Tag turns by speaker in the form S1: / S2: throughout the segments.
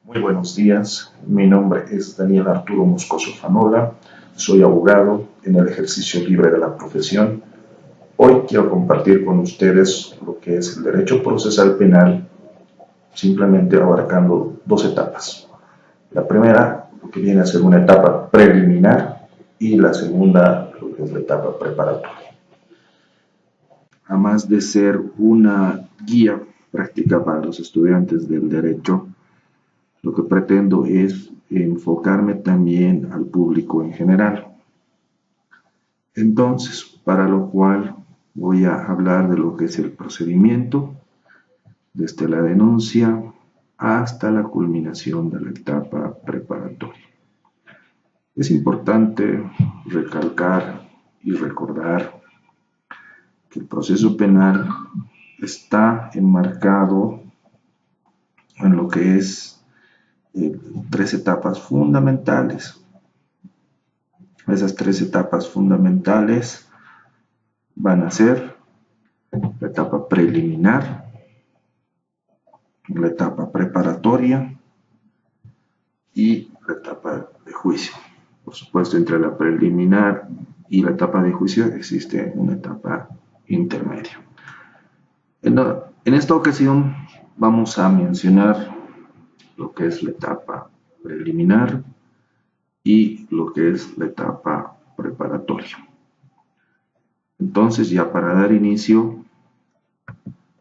S1: Muy buenos días, mi nombre es Daniel Arturo Moscoso Fanola, soy abogado en el ejercicio libre de la profesión. Hoy quiero compartir con ustedes lo que es el derecho procesal penal, simplemente abarcando dos etapas. La primera, lo que viene a ser una etapa preliminar, y la segunda, lo que es la etapa preparatoria. Además de ser una guía práctica para los estudiantes del derecho, lo que pretendo es enfocarme también al público en general. Entonces, para lo cual voy a hablar de lo que es el procedimiento, desde la denuncia hasta la culminación de la etapa preparatoria. Es importante recalcar y recordar que el proceso penal está enmarcado en lo que es tres etapas fundamentales. Esas tres etapas fundamentales van a ser la etapa preliminar, la etapa preparatoria y la etapa de juicio. Por supuesto, entre la preliminar y la etapa de juicio existe una etapa intermedia. En esta ocasión vamos a mencionar lo que es la etapa preliminar y lo que es la etapa preparatoria. Entonces, ya para dar inicio,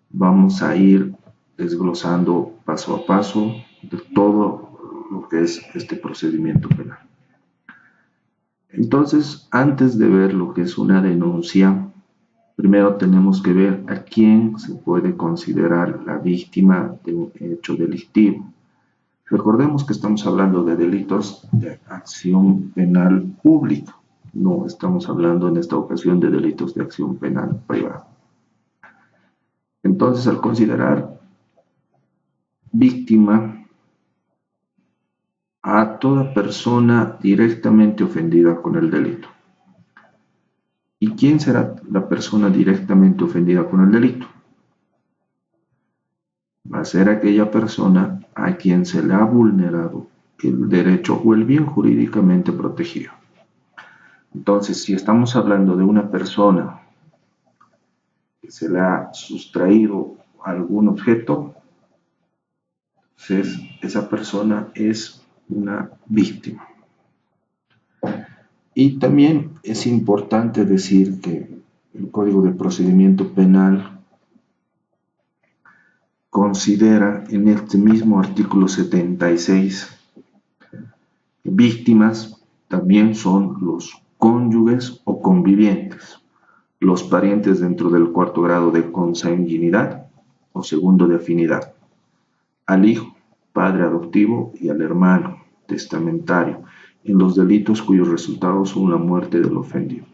S1: vamos a ir desglosando paso a paso de todo lo que es este procedimiento penal. Entonces, antes de ver lo que es una denuncia, primero tenemos que ver a quién se puede considerar la víctima de un hecho delictivo. Recordemos que estamos hablando de delitos de acción penal pública, no estamos hablando en esta ocasión de delitos de acción penal privada. Entonces, al considerar víctima a toda persona directamente ofendida con el delito. ¿Y quién será la persona directamente ofendida con el delito? Va a ser aquella persona a quien se le ha vulnerado el derecho o el bien jurídicamente protegido. Entonces, si estamos hablando de una persona que se le ha sustraído algún objeto, entonces esa persona es una víctima. Y también es importante decir que el Código de Procedimiento Penal considera en este mismo artículo 76 que víctimas también son los cónyuges o convivientes, los parientes dentro del cuarto grado de consanguinidad o segundo de afinidad, al hijo, padre adoptivo y al hermano testamentario en los delitos cuyos resultados son la muerte del ofendido.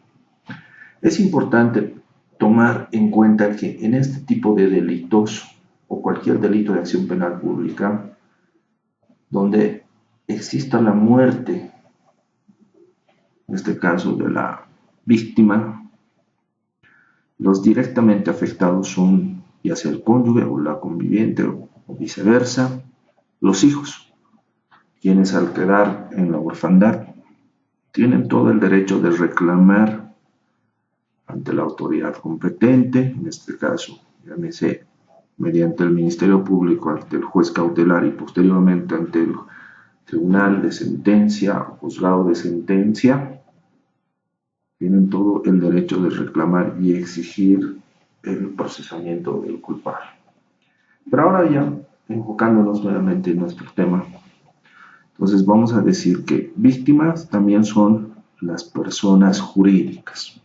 S1: Es importante tomar en cuenta que en este tipo de delitos o cualquier delito de acción penal pública donde exista la muerte, en este caso de la víctima, los directamente afectados son ya sea el cónyuge o la conviviente o viceversa, los hijos, quienes al quedar en la orfandad tienen todo el derecho de reclamar ante la autoridad competente, en este caso, llámese mediante el Ministerio Público ante el juez cautelar y posteriormente ante el Tribunal de Sentencia o Juzgado de Sentencia, tienen todo el derecho de reclamar y exigir el procesamiento del culpable. Pero ahora ya, enfocándonos nuevamente en nuestro tema, entonces vamos a decir que víctimas también son las personas jurídicas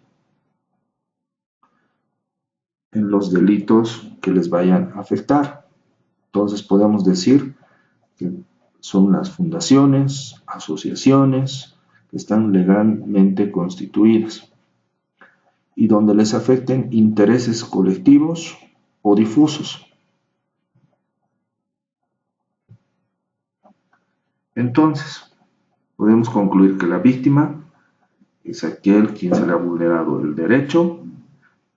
S1: en los delitos que les vayan a afectar. Entonces podemos decir que son las fundaciones, asociaciones que están legalmente constituidas y donde les afecten intereses colectivos o difusos. Entonces, podemos concluir que la víctima es aquel quien se le ha vulnerado el derecho,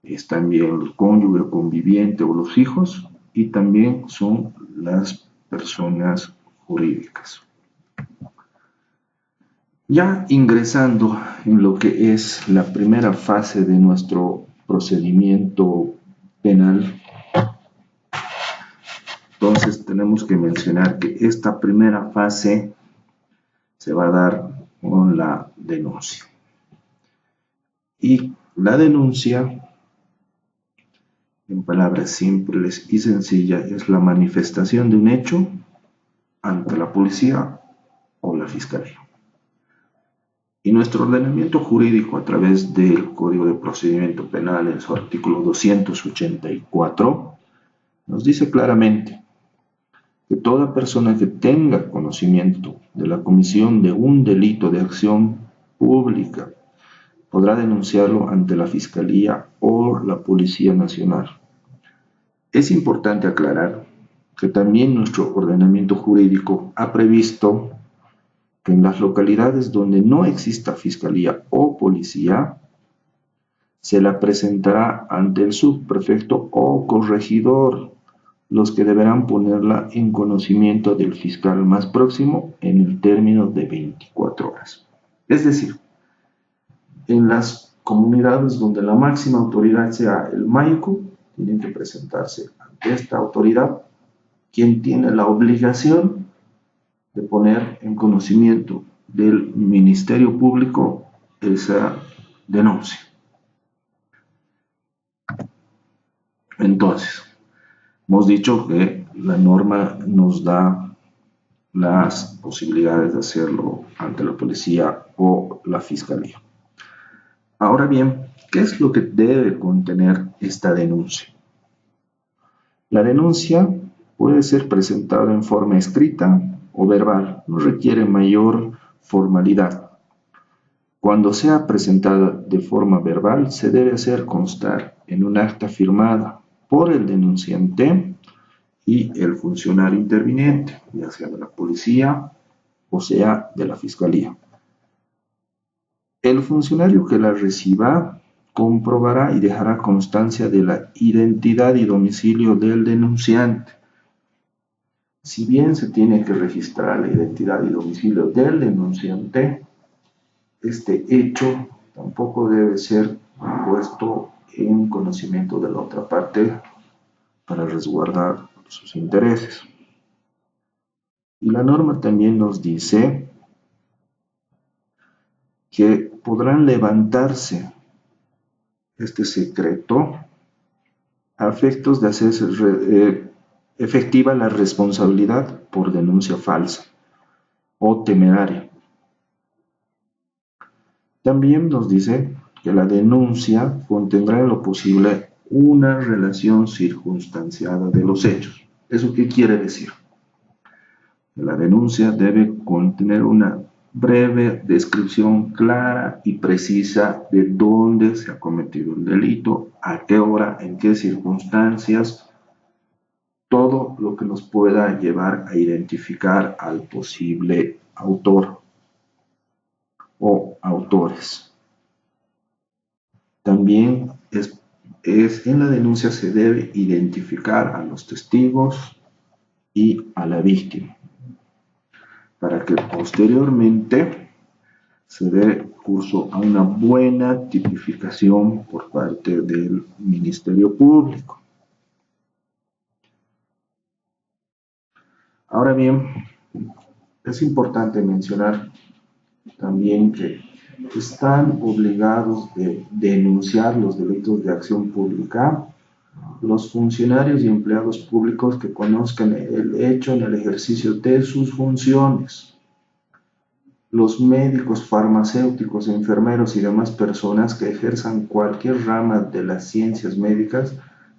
S1: es también el cónyuge conviviente o los hijos, y también son las personas jurídicas. Ya ingresando en lo que es la primera fase de nuestro procedimiento penal, entonces tenemos que mencionar que esta primera fase se va a dar con la denuncia. Y la denuncia, en palabras simples y sencillas, es la manifestación de un hecho ante la policía o la fiscalía. Y nuestro ordenamiento jurídico, a través del Código de Procedimiento Penal, en su artículo 284, nos dice claramente que toda persona que tenga conocimiento de la comisión de un delito de acción pública podrá denunciarlo ante la Fiscalía o la Policía Nacional. Es importante aclarar que también nuestro ordenamiento jurídico ha previsto que en las localidades donde no exista Fiscalía o Policía, se la presentará ante el subprefecto o corregidor, los que deberán ponerla en conocimiento del fiscal más próximo en el término de 24 horas. Es decir, en las comunidades donde la máxima autoridad sea el maico, tienen que presentarse ante esta autoridad, quien tiene la obligación de poner en conocimiento del Ministerio Público esa denuncia. Entonces, hemos dicho que la norma nos da las posibilidades de hacerlo ante la policía o la fiscalía. Ahora bien, ¿qué es lo que debe contener esta denuncia? La denuncia puede ser presentada en forma escrita o verbal, no requiere mayor formalidad. Cuando sea presentada de forma verbal, se debe hacer constar en un acta firmada por el denunciante y el funcionario interviniente, ya sea de la policía o sea de la fiscalía. El funcionario que la reciba comprobará y dejará constancia de la identidad y domicilio del denunciante. Si bien se tiene que registrar la identidad y domicilio del denunciante, este hecho tampoco debe ser puesto en conocimiento de la otra parte para resguardar sus intereses. Y la norma también nos dice que podrán levantarse este secreto a efectos de hacerse efectiva la responsabilidad por denuncia falsa o temeraria. También nos dice que la denuncia contendrá en lo posible una relación circunstanciada de los hechos. ¿Eso qué quiere decir? Que la denuncia debe contener una breve descripción clara y precisa de dónde se ha cometido el delito, a qué hora, en qué circunstancias, todo lo que nos pueda llevar a identificar al posible autor o autores. También en la denuncia se debe identificar a los testigos y a la víctima, para que posteriormente se dé curso a una buena tipificación por parte del Ministerio Público. Ahora bien, es importante mencionar también que están obligados de denunciar los delitos de acción pública los funcionarios y empleados públicos que conozcan el hecho en el ejercicio de sus funciones. Los médicos, farmacéuticos, enfermeros y demás personas que ejerzan cualquier rama de las ciencias médicas,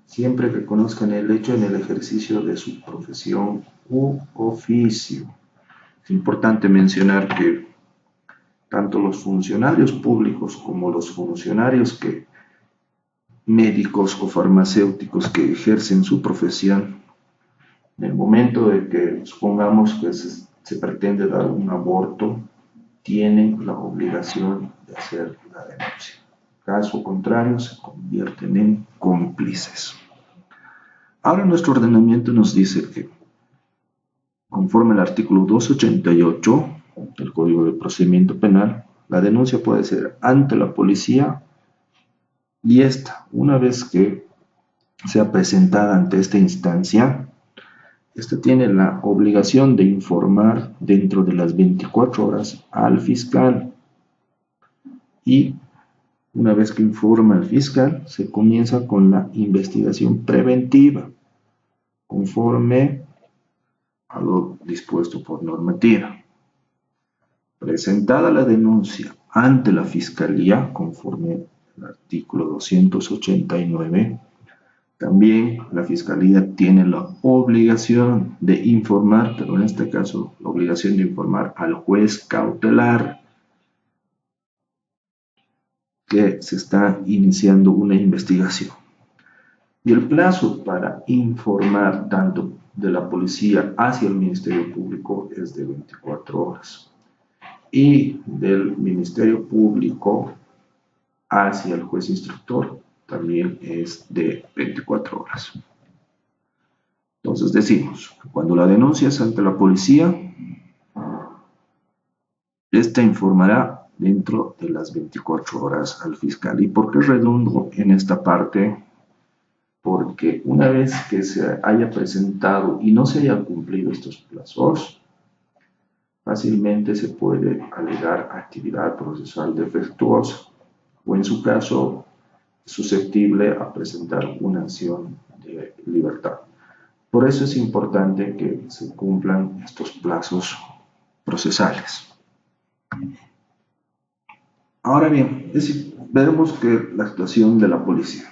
S1: siempre que conozcan el hecho en el ejercicio de su profesión u oficio. Es importante mencionar que tanto los funcionarios públicos como los funcionarios médicos o farmacéuticos que ejercen su profesión, en el momento de que supongamos que se pretende dar un aborto, tienen la obligación de hacer la denuncia. Caso contrario, se convierten en cómplices. Ahora nuestro ordenamiento nos dice que Conforme al artículo 288 del Código de Procedimiento Penal, la denuncia puede ser ante la policía y esta, una vez que sea presentada ante esta instancia, esta tiene la obligación de informar dentro de las 24 horas al fiscal y una vez que informa al fiscal, se comienza con la investigación preventiva conforme a lo dispuesto por normativa. Presentada la denuncia ante la Fiscalía, conforme al artículo 289, también la Fiscalía tiene la obligación de informar, pero en este caso la obligación de informar al juez cautelar que se está iniciando una investigación. Y el plazo para informar tanto de la policía hacia el Ministerio Público es de 24 horas. Y del Ministerio Público hacia el juez instructor también es de 24 horas. Entonces decimos, cuando la denuncia es ante la policía, esta informará dentro de las 24 horas al fiscal. ¿Y por qué redundo en esta parte? Porque una vez que se haya presentado y no se haya cumplido estos plazos, fácilmente se puede alegar actividad procesal defectuosa o en su caso susceptible a presentar una acción de libertad. Por eso es importante que se cumplan estos plazos procesales. Ahora bien, veremos que la actuación de la policía.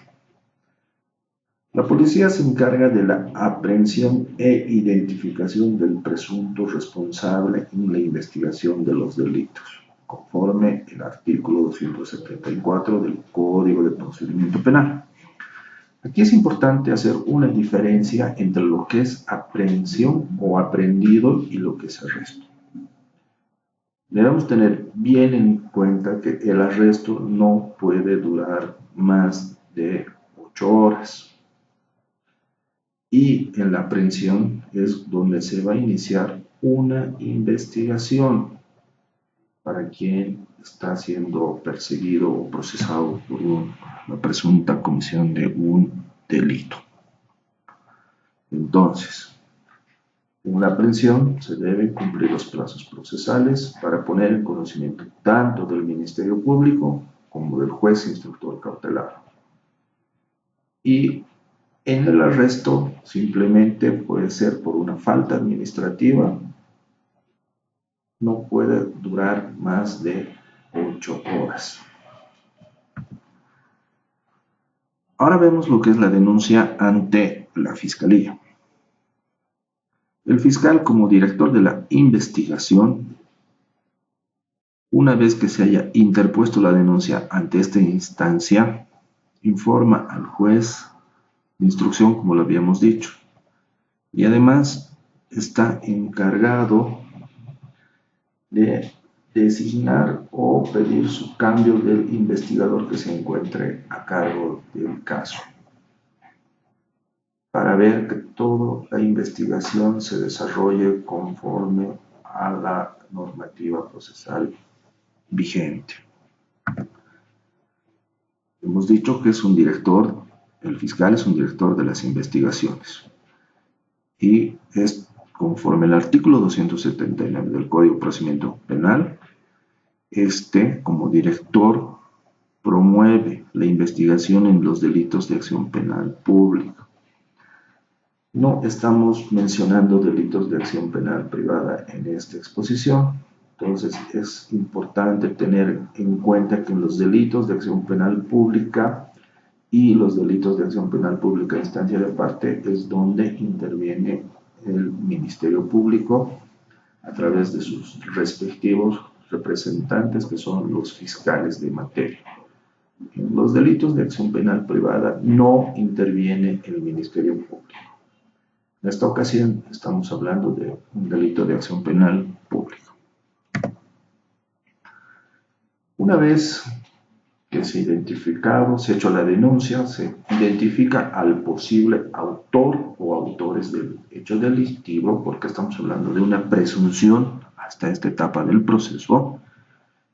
S1: La policía se encarga de la aprehensión e identificación del presunto responsable en la investigación de los delitos, conforme el artículo 274 del Código de Procedimiento Penal. Aquí es importante hacer una diferencia entre lo que es aprehensión o aprehendido y lo que es arresto. Debemos tener bien en cuenta que el arresto no puede durar más de 8 horas. Y en la aprehensión es donde se va a iniciar una investigación para quien está siendo perseguido o procesado por la presunta comisión de un delito. Entonces, en la aprehensión se deben cumplir los plazos procesales para poner en conocimiento tanto del Ministerio Público como del juez instructor cautelar. Y en el arresto simplemente puede ser por una falta administrativa, no puede durar más de 8 horas. Ahora vemos lo que es la denuncia ante la Fiscalía. El fiscal, como director de la investigación, una vez que se haya interpuesto la denuncia ante esta instancia, informa al juez de instrucción, como lo habíamos dicho, y además está encargado de designar o pedir su cambio del investigador que se encuentre a cargo del caso, para ver que toda la investigación se desarrolle conforme a la normativa procesal vigente. Hemos dicho que es un director, el fiscal es un director de las investigaciones y es conforme al artículo 279 del Código de Procedimiento Penal, como director promueve la investigación en los delitos de acción penal pública. No estamos mencionando delitos de acción penal privada en esta exposición, entonces es importante tener en cuenta que en los delitos de acción penal pública y los delitos de acción penal pública a instancia de parte es donde interviene el Ministerio Público a través de sus respectivos representantes, que son los fiscales de materia. En los delitos de acción penal privada no interviene el Ministerio Público. En esta ocasión estamos hablando de un delito de acción penal pública. Una vez que se ha identificado, se ha hecho la denuncia, se identifica al posible autor o autores del hecho delictivo, porque estamos hablando de una presunción hasta esta etapa del proceso,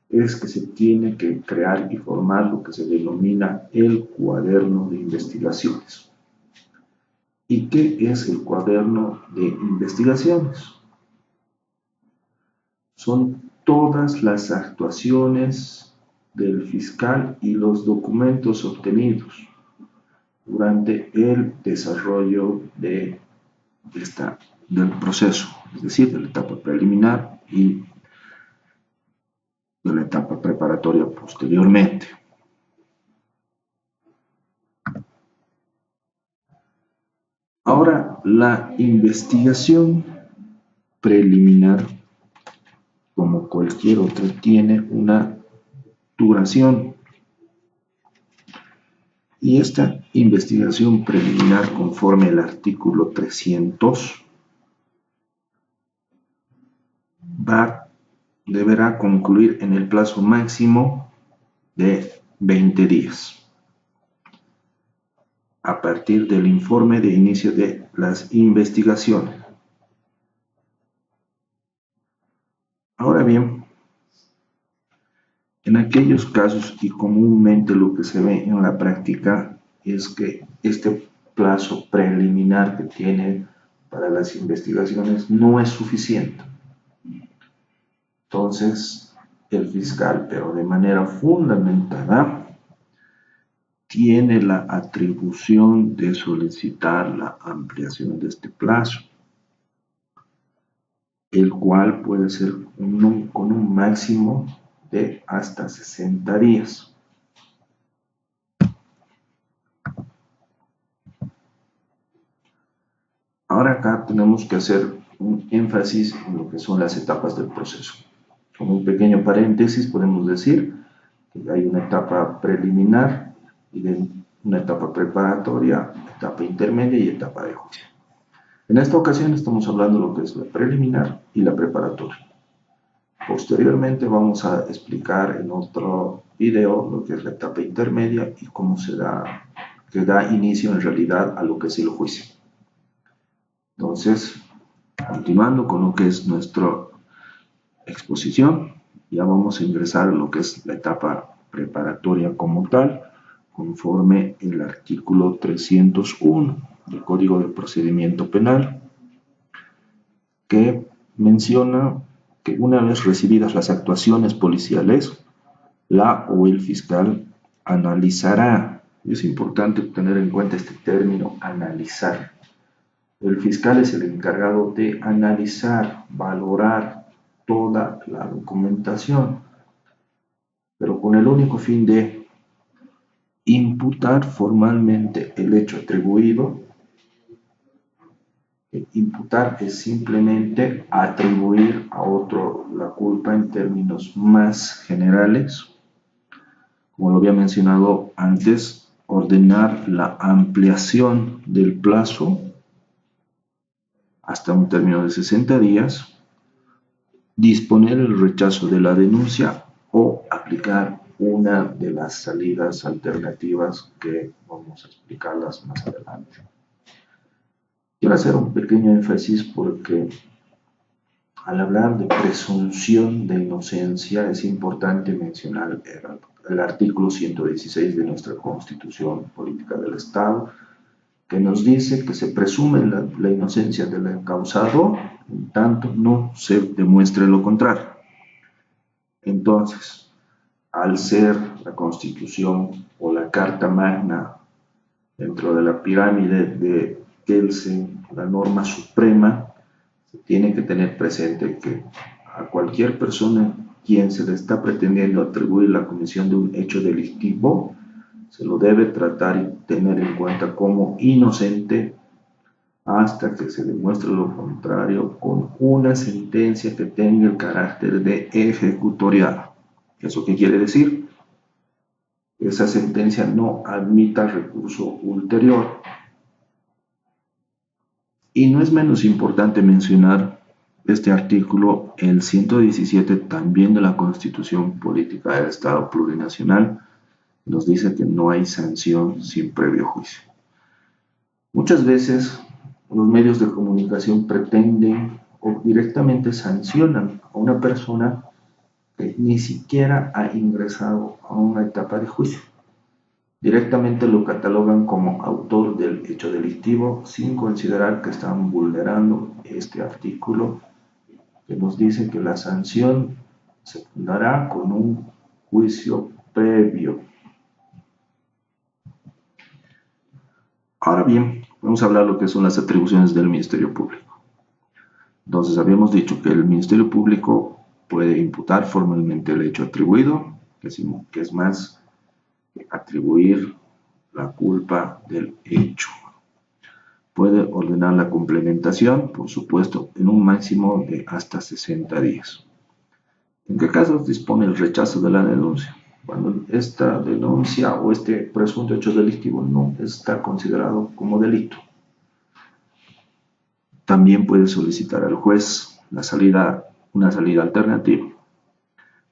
S1: es que se tiene que crear y formar lo que se denomina el cuaderno de investigaciones. ¿Y qué es el cuaderno de investigaciones? Son todas las actuaciones del fiscal y los documentos obtenidos durante el desarrollo del proceso, es decir, de la etapa preliminar y de la etapa preparatoria posteriormente. Ahora, la investigación preliminar, como cualquier otra, tiene una duración. Y esta investigación preliminar, conforme al artículo 300, deberá concluir en el plazo máximo de 20 días, a partir del informe de inicio de las investigaciones. Ahora bien, en aquellos casos, y comúnmente lo que se ve en la práctica, es que este plazo preliminar que tiene para las investigaciones no es suficiente. Entonces, el fiscal, pero de manera fundamentada, tiene la atribución de solicitar la ampliación de este plazo, el cual puede ser con un máximo de hasta 60 días. Ahora acá tenemos que hacer un énfasis en lo que son las etapas del proceso. Como un pequeño paréntesis podemos decir que hay una etapa preliminar y una etapa preparatoria, etapa intermedia y etapa de juicio. En esta ocasión estamos hablando de lo que es la preliminar y la preparatoria. Posteriormente vamos a explicar en otro video lo que es la etapa intermedia y cómo que da inicio en realidad a lo que es el juicio. Entonces, continuando con lo que es nuestra exposición, ya vamos a ingresar a lo que es la etapa preparatoria como tal, conforme el artículo 301 del Código de Procedimiento Penal, que menciona que una vez recibidas las actuaciones policiales, la o el fiscal analizará, es importante tener en cuenta este término, analizar. El fiscal es el encargado de analizar, valorar toda la documentación, pero con el único fin de imputar formalmente el hecho atribuido. Imputar es simplemente atribuir a otro la culpa en términos más generales. Como lo había mencionado antes, ordenar la ampliación del plazo hasta un término de 60 días, disponer el rechazo de la denuncia o aplicar una de las salidas alternativas que vamos a explicarlas más adelante. Quiero hacer un pequeño énfasis porque al hablar de presunción de inocencia es importante mencionar el artículo 116 de nuestra Constitución Política del Estado, que nos dice que se presume la inocencia del encausado en tanto no se demuestre lo contrario. Entonces, al ser la Constitución o la Carta Magna dentro de la pirámide de Kelsen, la norma suprema, se tiene que tener presente que a cualquier persona quien se le está pretendiendo atribuir la comisión de un hecho delictivo, se lo debe tratar y tener en cuenta como inocente hasta que se demuestre lo contrario con una sentencia que tenga el carácter de ejecutoriada. ¿Eso qué quiere decir? Esa sentencia no admita recurso ulterior. Y no es menos importante mencionar este artículo, el 117 también de la Constitución Política del Estado Plurinacional, Nos dice que no hay sanción sin previo juicio. Muchas veces los medios de comunicación pretenden o directamente sancionan a una persona que ni siquiera ha ingresado a una etapa de juicio. Directamente lo catalogan como autor del hecho delictivo sin considerar que están vulnerando este artículo que nos dice que la sanción se fundará con un juicio previo. Ahora bien, vamos a hablar de lo que son las atribuciones del Ministerio Público. Entonces, habíamos dicho que el Ministerio Público puede imputar formalmente el hecho atribuido, que es más atribuir la culpa del hecho. Puede ordenar la complementación, por supuesto, en un máximo de hasta 60 días. ¿En qué casos dispone el rechazo de la denuncia? Cuando esta denuncia o este presunto hecho delictivo no está considerado como delito. También puede solicitar al juez una salida alternativa.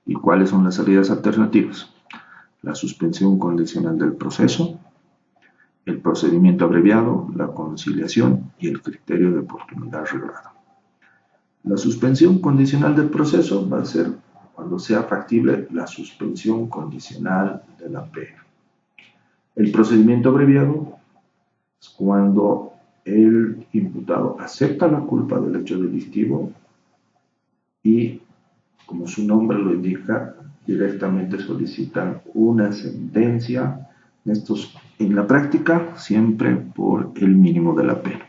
S1: ¿Y cuáles son las salidas alternativas? La suspensión condicional del proceso, el procedimiento abreviado, la conciliación y el criterio de oportunidad reglada. La suspensión condicional del proceso va a ser cuando sea factible la suspensión condicional de la pena. El procedimiento abreviado es cuando el imputado acepta la culpa del hecho delictivo y, como su nombre lo indica, directamente solicitan una sentencia, en la práctica siempre por el mínimo de la pena.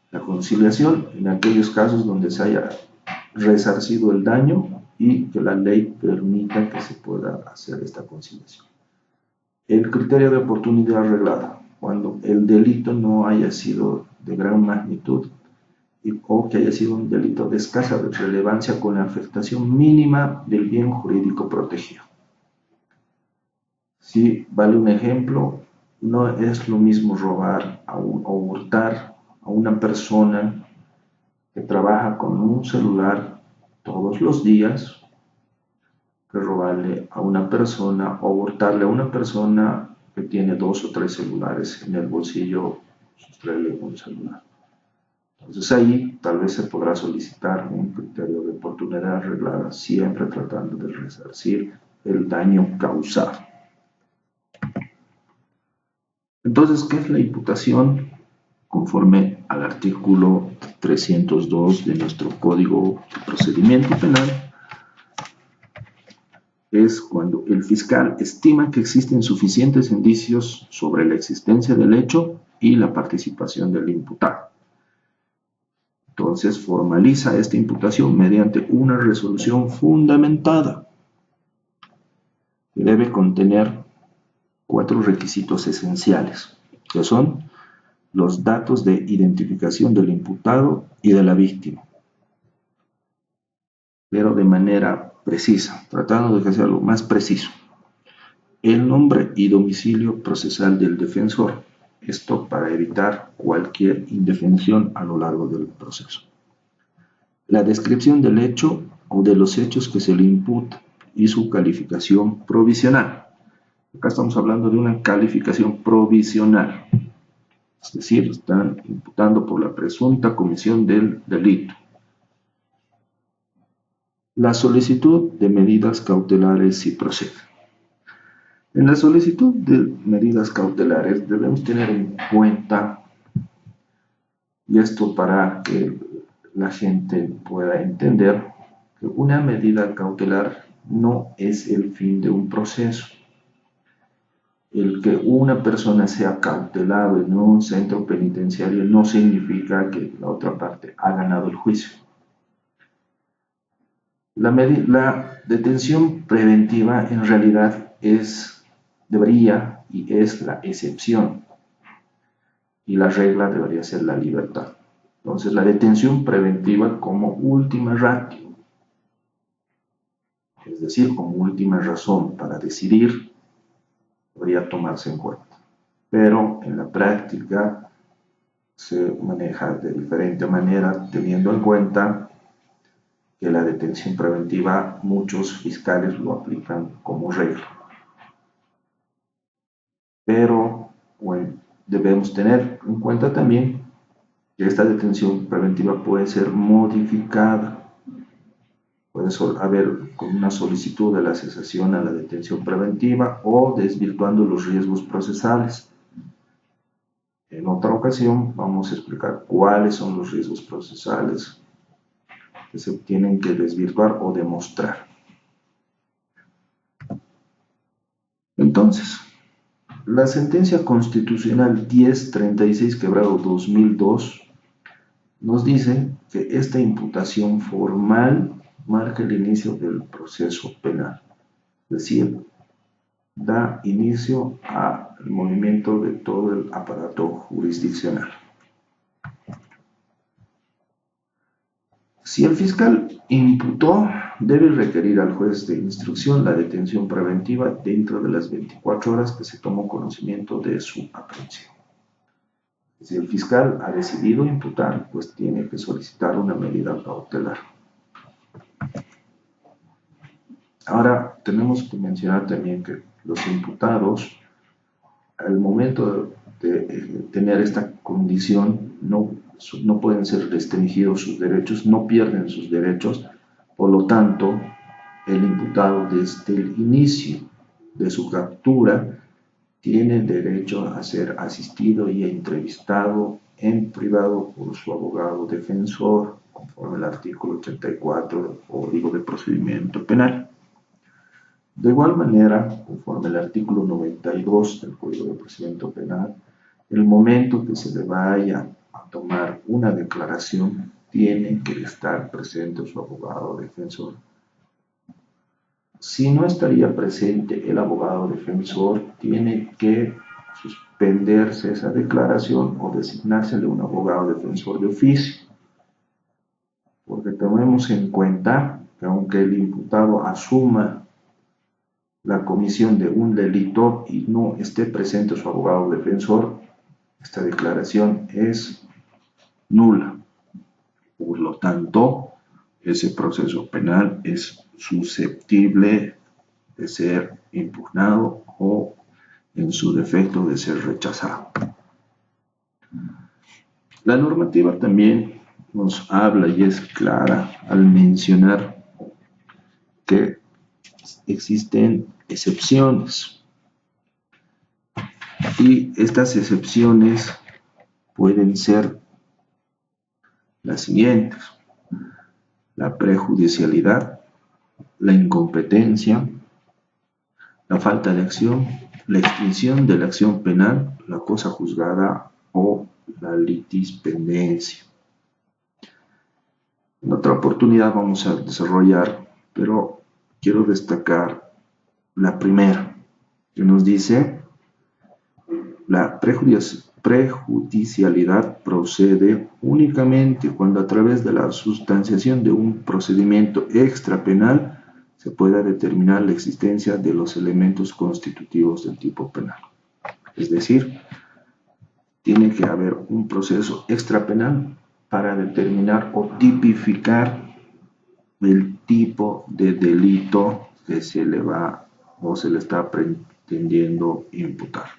S1: La conciliación en aquellos casos donde se haya resarcido el daño y que la ley permita que se pueda hacer esta conciliación. El criterio de oportunidad arreglada, cuando el delito no haya sido de gran magnitud o que haya sido un delito de escasa relevancia con la afectación mínima del bien jurídico protegido. Si vale un ejemplo, no es lo mismo robar o hurtar a una persona que trabaja con un celular todos los días que robarle a una persona o hurtarle a una persona que tiene 2 o 3 celulares en el bolsillo, sustraerle un celular. Entonces ahí tal vez se podrá solicitar un criterio de oportunidad arreglada, siempre tratando de resarcir el daño causado. Entonces, ¿qué es la imputación? Conforme al artículo 302 de nuestro Código de Procedimiento Penal, es cuando el fiscal estima que existen suficientes indicios sobre la existencia del hecho y la participación del imputado. Entonces formaliza esta imputación mediante una resolución fundamentada que debe contener 4 requisitos esenciales, que son los datos de identificación del imputado y de la víctima, pero de manera precisa, tratando de que sea lo más preciso. El nombre y domicilio procesal del defensor, esto para evitar cualquier indefensión a lo largo del proceso. La descripción del hecho o de los hechos que se le imputa y su calificación provisional. Acá estamos hablando de una calificación provisional, es decir, están imputando por la presunta comisión del delito. La solicitud de medidas cautelares si procede. En la solicitud de medidas cautelares debemos tener en cuenta, y esto para que la gente pueda entender, que una medida cautelar no es el fin de un proceso. El que una persona sea cautelado en un centro penitenciario no significa que la otra parte ha ganado el juicio. La detención preventiva en realidad debería y es la excepción, y la regla debería ser la libertad. Entonces, la detención preventiva como última ratio, es decir, como última razón para decidir, debería tomarse en cuenta. Pero en la práctica se maneja de diferente manera, teniendo en cuenta que la detención preventiva muchos fiscales lo aplican como regla. pero bueno, debemos tener en cuenta también que esta detención preventiva puede ser modificada. Puede haber con una solicitud de la cesación a la detención preventiva o desvirtuando los riesgos procesales. En otra ocasión vamos a explicar cuáles son los riesgos procesales que se tienen que desvirtuar o demostrar. Entonces, la sentencia constitucional 1036/2002 nos dice que esta imputación formal marca el inicio del proceso penal, es decir, da inicio al movimiento de todo el aparato jurisdiccional. Si el fiscal imputó, debe requerir al juez de instrucción la detención preventiva dentro de las 24 horas que se tomó conocimiento de su aprehensión. Si el fiscal ha decidido imputar, pues tiene que solicitar una medida cautelar. Ahora, tenemos que mencionar también que los imputados, al momento de tener esta condición, no pueden ser restringidos sus derechos, no pierden sus derechos. Por lo tanto, el imputado desde el inicio de su captura tiene derecho a ser asistido y entrevistado en privado por su abogado defensor, conforme al artículo 84 del Código de Procedimiento Penal. De igual manera, conforme al artículo 92 del Código de Procedimiento Penal, el momento que se le vaya a tomar una declaración, tiene que estar presente su abogado defensor. Si no estaría presente el abogado defensor, tiene que suspenderse esa declaración o designársele un abogado defensor de oficio. Porque tomemos en cuenta que aunque el imputado asuma la comisión de un delito y no esté presente su abogado defensor, esta declaración es nula. Por lo tanto, ese proceso penal es susceptible de ser impugnado o, en su defecto, de ser rechazado. La normativa también nos habla y es clara al mencionar que existen excepciones, y estas excepciones pueden ser las siguientes: la prejudicialidad, la incompetencia, la falta de acción, la extinción de la acción penal, la cosa juzgada o la litispendencia. En otra oportunidad vamos a desarrollar, pero quiero destacar la primera, que nos dice: la prejudicialidad procede únicamente cuando a través de la sustanciación de un procedimiento extrapenal se pueda determinar la existencia de los elementos constitutivos del tipo penal. Es decir, tiene que haber un proceso extrapenal para determinar o tipificar el tipo de delito que se le va o se le está pretendiendo imputar.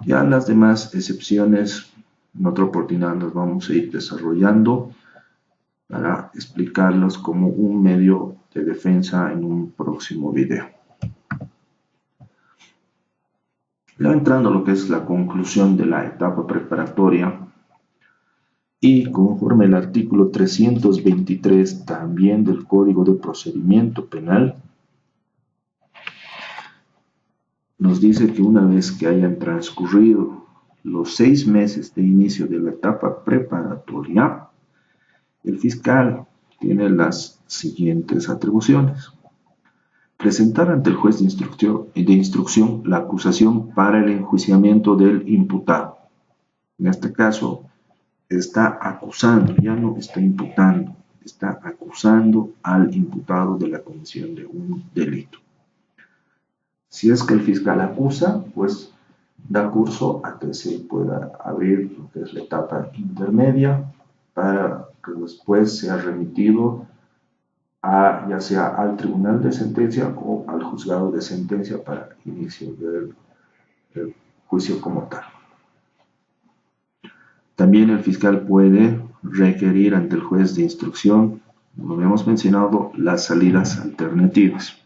S1: Ya las demás excepciones, en otra oportunidad las vamos a ir desarrollando para explicarlos como un medio de defensa en un próximo video. Ya entrando a lo que es la conclusión de la etapa preparatoria, y conforme el artículo 323 también del Código de Procedimiento Penal, nos dice que una vez que hayan transcurrido los 6 meses de inicio de la etapa preparatoria, el fiscal tiene las siguientes atribuciones: presentar ante el juez de instrucción la acusación para el enjuiciamiento del imputado. En este caso, está acusando, ya no está imputando, está acusando al imputado de la comisión de un delito. Si es que el fiscal acusa, pues da curso a que se pueda abrir lo que es la etapa intermedia, para que después sea remitido ya sea al tribunal de sentencia o al juzgado de sentencia para inicio del el juicio como tal. También el fiscal puede requerir ante el juez de instrucción, como habíamos mencionado, las salidas alternativas.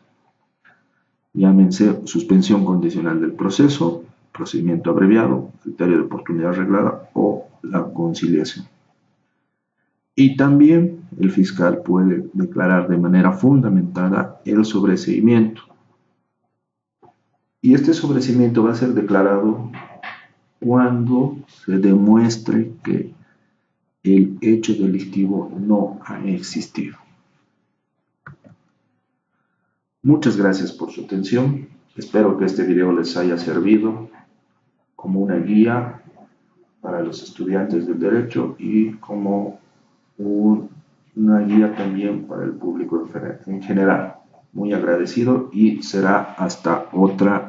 S1: Llámense suspensión condicional del proceso, procedimiento abreviado, criterio de oportunidad arreglada o la conciliación. Y también el fiscal puede declarar de manera fundamentada el sobreseimiento. Y este sobreseimiento va a ser declarado cuando se demuestre que el hecho delictivo no ha existido. Muchas gracias por su atención. Espero que este video les haya servido como una guía para los estudiantes del derecho y como una guía también para el público en general. Muy agradecido y será hasta otra